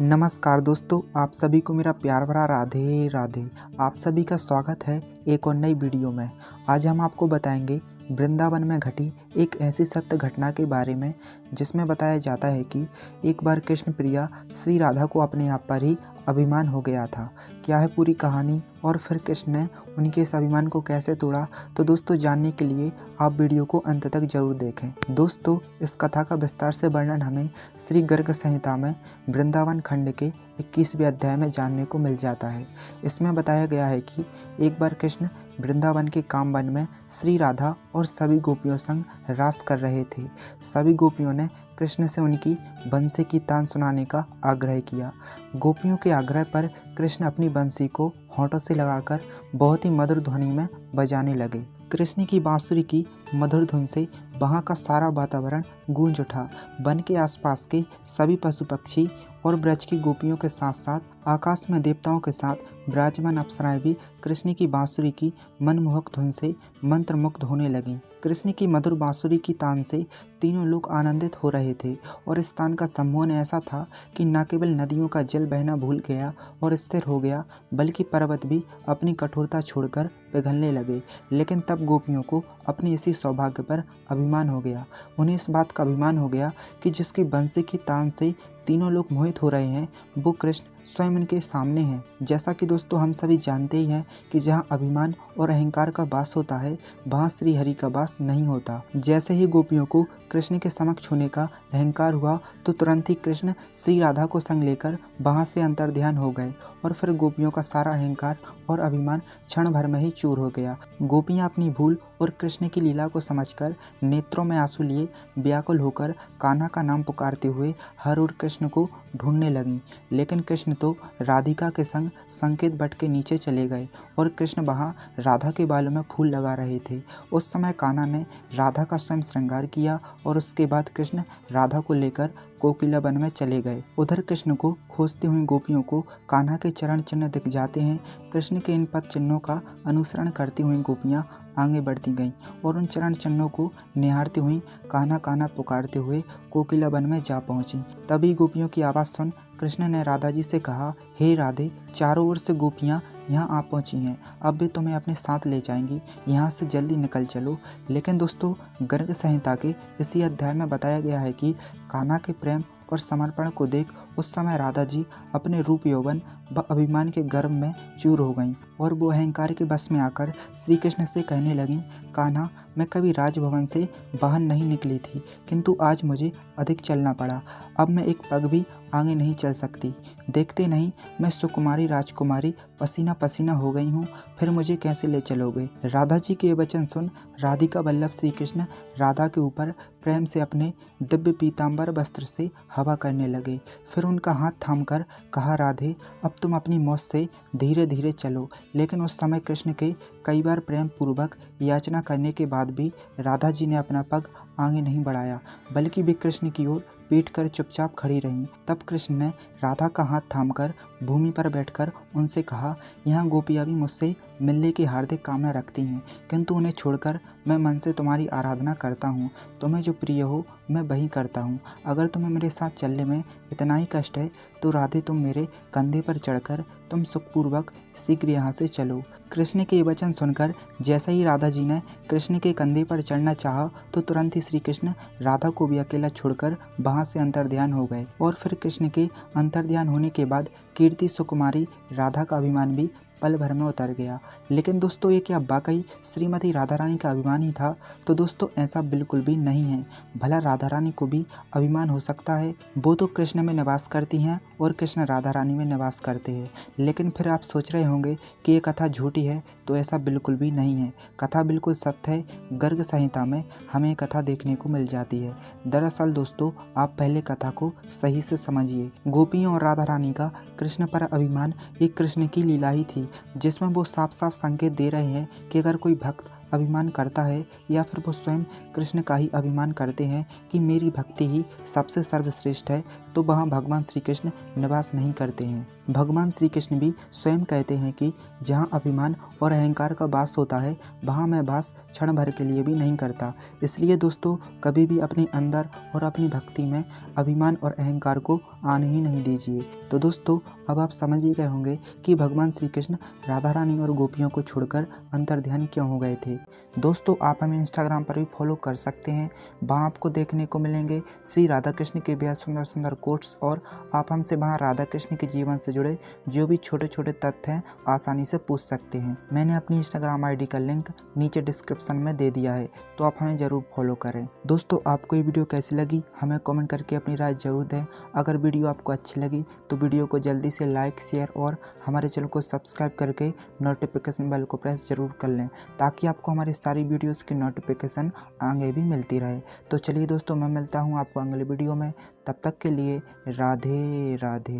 नमस्कार दोस्तों, आप सभी को मेरा प्यार भरा राधे राधे। आप सभी का स्वागत है एक और नई वीडियो में। आज हम आपको बताएंगे वृंदावन में घटी एक ऐसी सत्य घटना के बारे में जिसमें बताया जाता है कि एक बार कृष्ण प्रिया श्री राधा को अपने आप पर ही अभिमान हो गया था। क्या है पूरी कहानी और फिर कृष्ण ने उनके इस अभिमान को कैसे तोड़ा, तो दोस्तों जानने के लिए आप वीडियो को अंत तक जरूर देखें। दोस्तों, इस कथा का विस्तार से वर्णन हमें श्री गर्ग संहिता में वृंदावन खंड के 21वें अध्याय में जानने को मिल जाता है। इसमें बताया गया है कि एक बार कृष्ण वृंदावन के कामवन में श्री राधा और सभी गोपियों संग रास कर रहे थे। सभी गोपियों ने कृष्ण से उनकी बंसी की तान सुनाने का आग्रह किया। गोपियों के आग्रह पर कृष्ण अपनी बंसी को होंठों से लगाकर बहुत ही मधुर ध्वनि में बजाने लगे। कृष्ण की बांसुरी की मधुर धुन से वहाँ का सारा वातावरण गूंज उठा। वन के आसपास के सभी पशु पक्षी और ब्रज की गोपियों के साथ साथ आकाश में देवताओं के साथ विराजमान अप्सराएं भी कृष्ण की बांसुरी की मनमोहक धुन से मंत्रमुग्ध होने लगीं। कृष्ण की मधुर बांसुरी की तान से तीनों लोग आनंदित हो रहे थे और इस तान का सम्मोहन ऐसा था कि न केवल नदियों का जल बहना भूल गया और स्थिर हो गया, बल्कि पर्वत भी अपनी कठोरता छोड़कर पिघलने लगे। लेकिन तब गोपियों को अपने इसी सौभाग्य पर अभिमान हो गया। उन्हें इस बात का अभिमान हो गया कि जिसकी बंसी की तान से तीनों लोग मोहित हो रहे हैं, वो कृष्ण स्वयं इनके सामने हैं। जैसा कि दोस्तों हम सभी जानते ही हैं कि जहाँ अभिमान और अहंकार का वास होता है, वहाँ श्री हरि का वास नहीं होता। जैसे ही गोपियों को कृष्ण के समक्ष होने का अहंकार हुआ, तो तुरंत ही कृष्ण श्री राधा को संग लेकर वहाँ से अंतर्ध्यान हो गए और फिर गोपियों का सारा अहंकार और अभिमान क्षण भर में ही चूर हो गया। गोपियाँ अपनी भूल और कृष्ण की लीला को समझकर नेत्रों में आंसू लिए व्याकुल होकर कान्हा का नाम पुकारते हुए हर ओर कृष्ण को ढूंढने लगीं। लेकिन कृष्ण तो राधिका के संग संकेत बट के नीचे चले गए और कृष्ण वहाँ राधा के बालों में फूल लगा रहे थे। उस समय कान्हा ने राधा का स्वयं श्रृंगार किया और उसके बाद कृष्ण राधा को लेकर कोकिला वन में चले गए। उधर कृष्ण को खोजती हुई गोपियों को कान्हा के चरण चिन्ह दिख जाते हैं। कृष्ण के इन पद चिन्हों का अनुसरण करती हुई गोपियाँ आगे बढ़ती गईं और उन चरण चिन्हों को निहारती हुई कान्हा कान्हा पुकारते हुए कोकिला वन में जा पहुंची। तभी गोपियों की आवाज़ सुन कृष्ण ने राधा जी से कहा, हे राधे, चारों ओर से गोपियाँ यहाँ आ पहुँची हैं, अब भी तुम्हें अपने साथ ले जाएंगी, यहाँ से जल्दी निकल चलो। लेकिन दोस्तों, गर्ग संहिता के इसी अध्याय में बताया गया है कि कान्हा के प्रेम और समर्पण को देख उस समय राधा जी अपने रूप यौवन व अभिमान के गर्व में चूर हो गईं और वो अहंकार के बस में आकर श्री कृष्ण से कहने लगीं, कान्हा, मैं कभी राजभवन से बाहर नहीं निकली थी, किंतु आज मुझे अधिक चलना पड़ा। अब मैं एक पग भी आगे नहीं चल सकती। देखते नहीं मैं सुकुमारी राजकुमारी पसीना पसीना हो गई हूँ, फिर मुझे कैसे ले चलोगे। राधा जी के वचन सुन राधिका वल्लभ श्री कृष्ण राधा के ऊपर प्रेम से अपने दिव्य पीताम्बर वस्त्र से हवा करने लगे। फिर उनका हाथ थामकर कहा, राधे, अब तुम अपनी मौत से धीरे धीरे चलो। लेकिन उस समय कृष्ण के कई बार प्रेम पूर्वक याचना करने के बाद भी राधा जी ने अपना पग आगे नहीं बढ़ाया, बल्कि वे कृष्ण की ओर पीट कर चुपचाप खड़ी रहीं। तब कृष्ण ने राधा का हाथ थामकर भूमि पर बैठकर उनसे कहा, यहाँ गोपियाँ भी मुझसे मिलने की हार्दिक कामना रखती हैं, किंतु उन्हें छोड़कर मैं मन से तुम्हारी आराधना करता हूँ। तुम्हें जो प्रिय हो मैं वही करता हूँ। अगर तुम्हें मेरे साथ चलने में इतना ही कष्ट है तो राधे, तुम मेरे कंधे पर चढ़कर तुम सुखपूर्वक शीघ्र यहाँ से चलो। कृष्ण के वचन सुनकर जैसे ही राधा जी ने कृष्ण के कंधे पर चढ़ना चाहा, तो तुरंत ही श्री कृष्ण राधा को भी अकेला छोड़कर वहाँ से अंतर्ध्यान हो गए और फिर कृष्ण के अंतर्ध्यान होने के बाद कीर्ति सुकुमारी राधा का अभिमान भी पल भर में उतर गया। लेकिन दोस्तों, ये क्या वाकई श्रीमती राधा रानी का अभिमान ही था? तो दोस्तों, ऐसा बिल्कुल भी नहीं है। भला राधा रानी को भी अभिमान हो सकता है? वो तो कृष्ण में निवास करती हैं और कृष्ण राधा रानी में निवास करते हैं। लेकिन फिर आप सोच रहे होंगे कि ये कथा झूठी है, तो ऐसा बिल्कुल भी नहीं है। कथा बिल्कुल सत्य है। गर्ग संहिता में हमें कथा देखने को मिल जाती है। दरअसल दोस्तों, आप पहले कथा को सही से समझिए। गोपियों और राधा रानी का कृष्ण पर अभिमान ये कृष्ण की लीला ही थी, जिसमें वो साफ साफ संकेत दे रहे हैं कि अगर कोई भक्त अभिमान करता है या फिर वो स्वयं कृष्ण का ही अभिमान करते हैं कि मेरी भक्ति ही सबसे सर्वश्रेष्ठ है, तो वहाँ भगवान श्री कृष्ण निवास नहीं करते हैं। भगवान श्री कृष्ण भी स्वयं कहते हैं कि जहाँ अभिमान और अहंकार का वास होता है, वहाँ मैं वास क्षण भर के लिए भी नहीं करता। इसलिए दोस्तों, कभी भी अपने अंदर और अपनी भक्ति में अभिमान और अहंकार को आने ही नहीं दीजिए, तो दोस्तों अब आप समझ ही गए होंगे कि भगवान श्री कृष्ण राधा रानी और गोपियों को छोड़कर अंतर्ध्यान क्यों हो गए थे। दोस्तों आप हमें इंस्टाग्राम पर भी फॉलो कर सकते हैं, वहाँ आपको देखने को मिलेंगे श्री राधा कृष्ण के बेहद सुंदर सुंदर कोट्स, और आप हमसे वहाँ राधा कृष्ण के जीवन से जुड़े जो भी छोटे छोटे तथ्य हैं आसानी से पूछ सकते हैं। मैंने अपनी इंस्टाग्राम आईडी का लिंक नीचे डिस्क्रिप्शन में दे दिया है, तो आप हमें ज़रूर फॉलो करें। दोस्तों आपको ये वीडियो कैसी लगी हमें कमेंट करके अपनी राय जरूर दें। अगर वीडियो आपको अच्छी लगी तो वीडियो को जल्दी से लाइक, शेयर और हमारे चैनल को सब्सक्राइब करके नोटिफिकेशन बेल को प्रेस जरूर कर लें, ताकि आपको हमारी सारी वीडियोस की नोटिफिकेशन आगे भी मिलती रहे। तो चलिए दोस्तों मैं मिलता हूँ आपको अगले वीडियो में, तब तक के लिए राधे राधे।